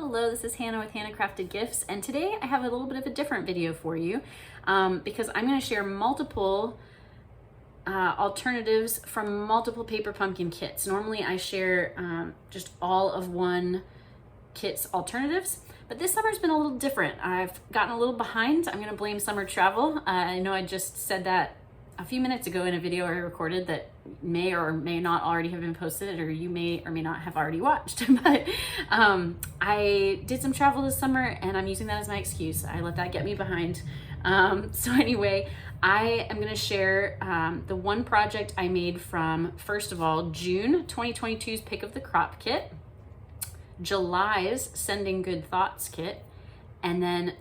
Hello, this is Hannah with Hannah Crafted Gifts, and today I have a little bit of a different video for you because I'm going to share multiple alternatives from multiple paper pumpkin kits. Normally I share just all of one kit's alternatives, but this summer's been a little different. I've gotten a little behind. I'm going to blame summer travel. I know I just said that a few minutes ago in a video I recorded that may or may not already have been posted, or you may or may not have already watched. But I did some travel this summer and I'm using that as my excuse. I let that get me behind. So anyway, I am going to share the one project I made from, first of all, June 2022's Pick of the Crop kit, July's Sending Good Thoughts kit, and then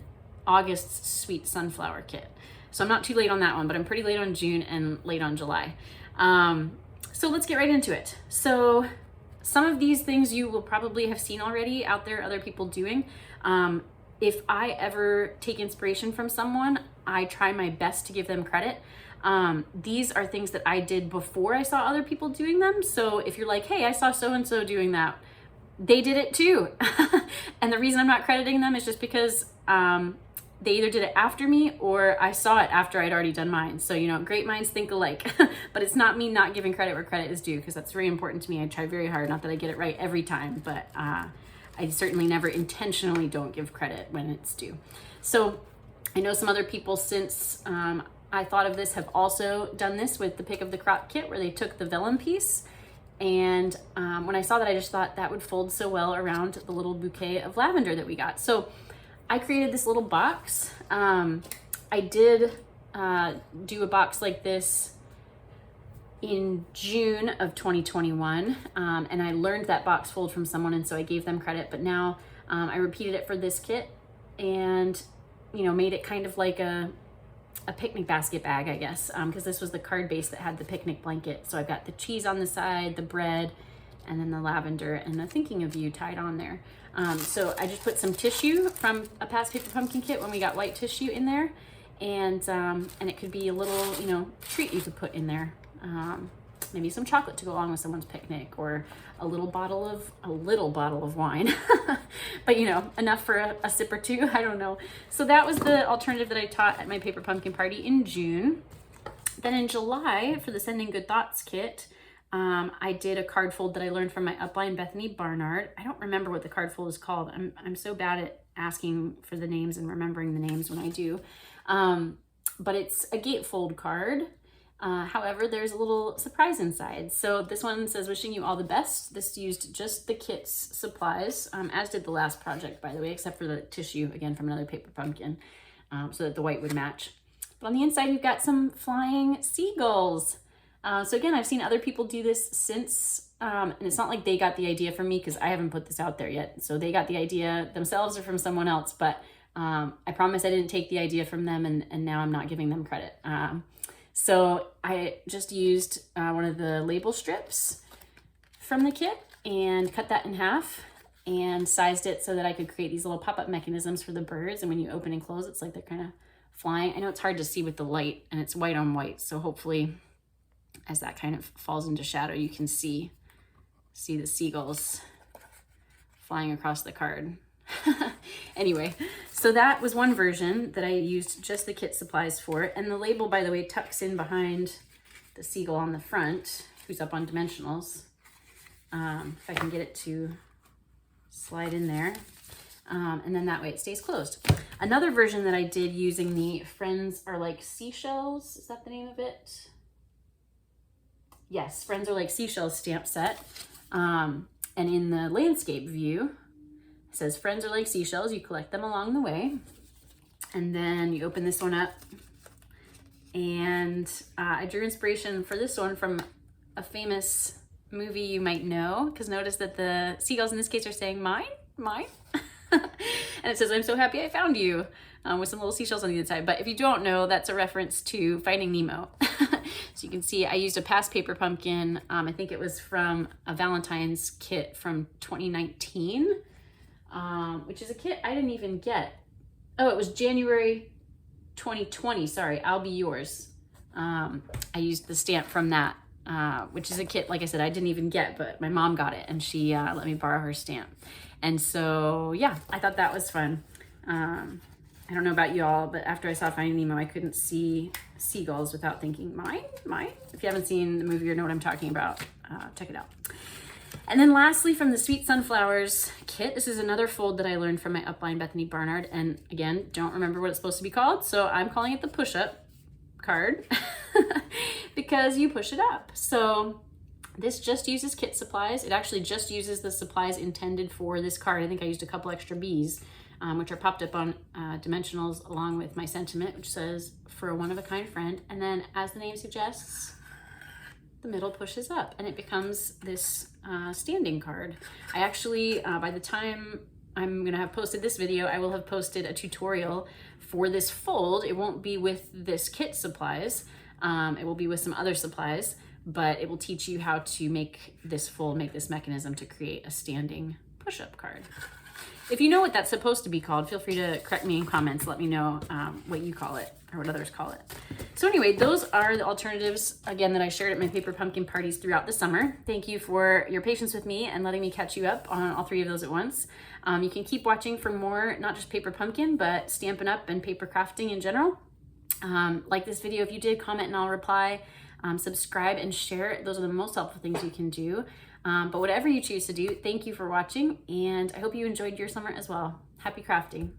August's Sweet Sunflower kit. So I'm not too late on that one, but I'm pretty late on June and late on July. So let's get right into it. So some of these things you will probably have seen already out there, other people doing. If I ever take inspiration from someone, I try my best to give them credit. These are things that I did before I saw other people doing them. So if you're like, hey, I saw so-and-so doing that, they did it too. And the reason I'm not crediting them is just because they either did it after me or I saw it after I'd already done mine. So, you know, great minds think alike. But it's not me not giving credit where credit is due, because that's very important to me. I try very hard, not that I get it right every time, but I certainly never intentionally don't give credit when it's due. So I know some other people, since I thought of this, have also done this with the Pick of the Crop kit, where they took the vellum piece. And when I saw that, I just thought that would fold so well around the little bouquet of lavender that we got. So I created this little box. I did do a box like this in June of 2021, and I learned that box fold from someone, and so I gave them credit. But now I repeated it for this kit, and made it kind of like a picnic basket bag, I guess, because this was the card base that had the picnic blanket. So I've got the cheese on the side, the bread, and then the lavender and the thinking of you tied on there. So I just put some tissue from a past paper pumpkin kit when we got white tissue in there, and it could be a little treat you could put in there. Maybe some chocolate to go along with someone's picnic, or a little bottle of wine. But enough for a sip or two. I don't know. So that was the alternative that I taught at my paper pumpkin party in June. Then in July, for the Sending Good Thoughts kit, I did a card fold that I learned from my upline Bethany Barnard. I don't remember what the card fold is called. I'm so bad at asking for the names and remembering the names when I do. But it's a gatefold card. However, there's a little surprise inside. So this one says, wishing you all the best. This used just the kit's supplies, as did the last project, by the way, except for the tissue, again, from another paper pumpkin, so that the white would match. But on the inside, you've got some flying seagulls. So again, I've seen other people do this since, and it's not like they got the idea from me, because I haven't put this out there yet. So they got the idea themselves or from someone else, but I promise I didn't take the idea from them, and now I'm not giving them credit. So I just used one of the label strips from the kit and cut that in half and sized it so that I could create these little pop-up mechanisms for the birds. And when you open and close, it's like they're kind of flying. I know it's hard to see with the light, and it's white on white. So hopefully as that kind of falls into shadow, you can see the seagulls flying across the card. Anyway, so that was one version that I used just the kit supplies for. And the label, by the way, tucks in behind the seagull on the front, who's up on dimensionals. If I can get it to slide in there. And then that way it stays closed. Another version that I did using the Friends Are Like Seashells, is that the name of it? Yes, Friends Are Like Seashells stamp set. And in the landscape view, it says, friends are like seashells, you collect them along the way. And then you open this one up. And I drew inspiration for this one from a famous movie you might know, because notice that the seagulls in this case are saying, mine, mine. And it says, I'm so happy I found you, with some little seashells on the inside. But if you don't know, that's a reference to Finding Nemo. So you can see I used a past paper pumpkin. I think it was from a Valentine's kit from 2019. Which is a kit I didn't even get. Oh, it was January 2020. Sorry, I'll Be Yours. I used the stamp from that which is a kit, like I said, I didn't even get, but my mom got it and she let me borrow her stamp. And so, yeah, I thought that was fun. I don't know about y'all, but after I saw Finding Nemo, I couldn't see seagulls without thinking, mine? If you haven't seen the movie or know what I'm talking about, check it out. And then lastly, from the Sweet Sunflowers kit, this is another fold that I learned from my upline, Bethany Barnard. And again, don't remember what it's supposed to be called, so I'm calling it the push-up card because you push it up. So this just uses kit supplies. It actually just uses the supplies intended for this card. I think I used a couple extra B's, which are popped up on dimensionals along with my sentiment, which says, for a one-of-a-kind friend. And then, as the name suggests, the middle pushes up and it becomes this standing card. I actually, by the time I'm gonna have posted this video, I will have posted a tutorial for this fold. It won't be with this kit supplies. It will be with some other supplies, but it will teach you how to make this fold, make this mechanism to create a standing push-up card. If you know what that's supposed to be called, feel free to correct me in comments. Let me know what you call it or what others call it. So anyway, those are the alternatives, again, that I shared at my paper pumpkin parties throughout the summer. Thank you for your patience with me and letting me catch you up on all three of those at once. You can keep watching for more, not just paper pumpkin, but Stampin' Up and paper crafting in general. Like this video if you did, comment and I'll reply. Subscribe and share. Those are the most helpful things you can do. But whatever you choose to do, thank you for watching, and I hope you enjoyed your summer as well. Happy crafting.